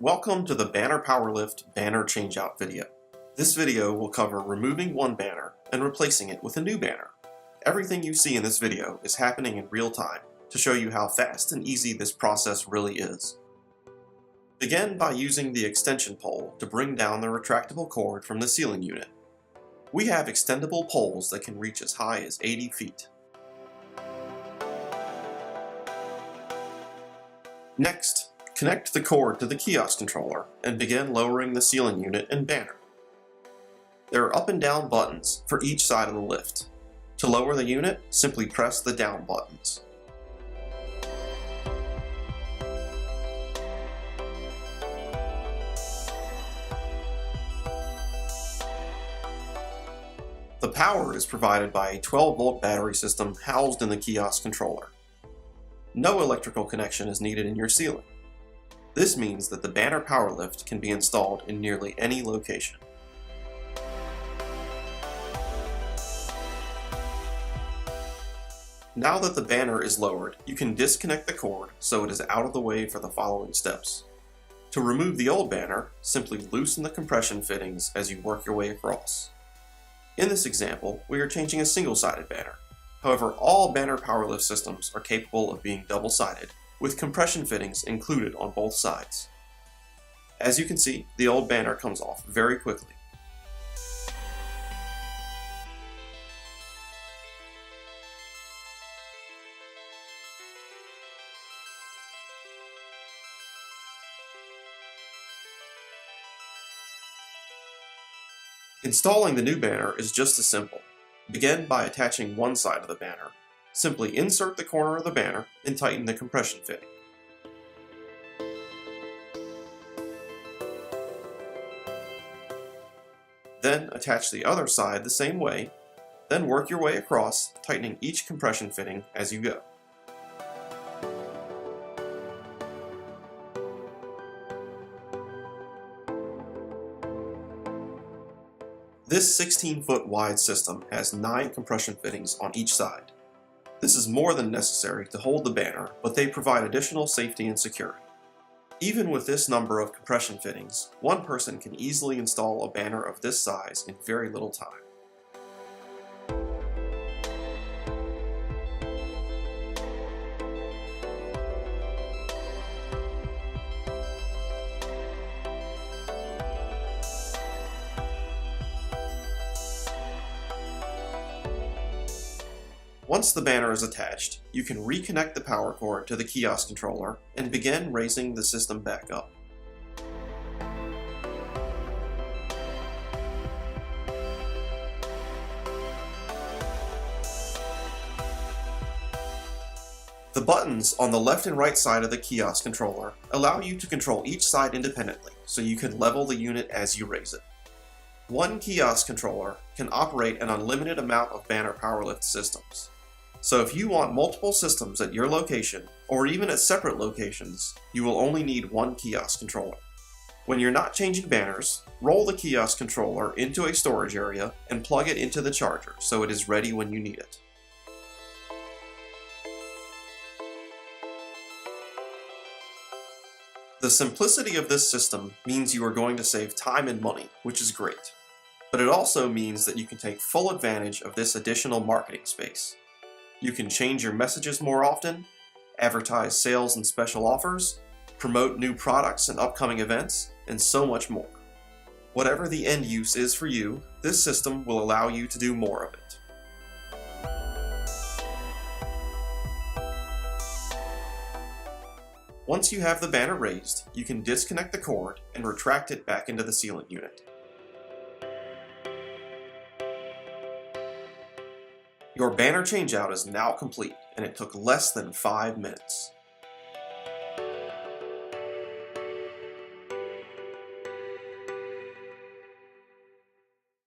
Welcome to the Banner PowerLift banner changeout video. This video will cover removing one banner and replacing it with a new banner. Everything you see in this video is happening in real time to show you how fast and easy this process really is. Begin by using the extension pole to bring down the retractable cord from the ceiling unit. We have extendable poles that can reach as high as 80 feet. Next, connect the cord to the kiosk controller and begin lowering the ceiling unit and banner. There are up and down buttons for each side of the lift. To lower the unit, simply press the down buttons. The power is provided by a 12-volt battery system housed in the kiosk controller. No electrical connection is needed in your ceiling. This means that the banner PowerLift can be installed in nearly any location. Now that the banner is lowered, you can disconnect the cord so it is out of the way for the following steps. To remove the old banner, simply loosen the compression fittings as you work your way across. In this example, we are changing a single-sided banner. However, all banner PowerLift systems are capable of being double-sided, with compression fittings included on both sides. As you can see, the old banner comes off very quickly. Installing the new banner is just as simple. Begin by attaching one side of the banner. Simply insert the corner of the banner and tighten the compression fitting. Then attach the other side the same way, then work your way across, tightening each compression fitting as you go. This 16-foot wide system has 9 compression fittings on each side. This is more than necessary to hold the banner, but they provide additional safety and security. Even with this number of compression fittings, one person can easily install a banner of this size in very little time. Once the banner is attached, you can reconnect the power cord to the kiosk controller and begin raising the system back up. The buttons on the left and right side of the kiosk controller allow you to control each side independently, so you can level the unit as you raise it. One kiosk controller can operate an unlimited amount of banner PowerLift systems. So if you want multiple systems at your location, or even at separate locations, you will only need one kiosk controller. When you're not changing banners, roll the kiosk controller into a storage area and plug it into the charger so it is ready when you need it. The simplicity of this system means you are going to save time and money, which is great. But it also means that you can take full advantage of this additional marketing space. You can change your messages more often, advertise sales and special offers, promote new products and upcoming events, and so much more. Whatever the end use is for you, this system will allow you to do more of it. Once you have the banner raised, you can disconnect the cord and retract it back into the ceiling unit. Your banner changeout is now complete, and it took less than 5 minutes.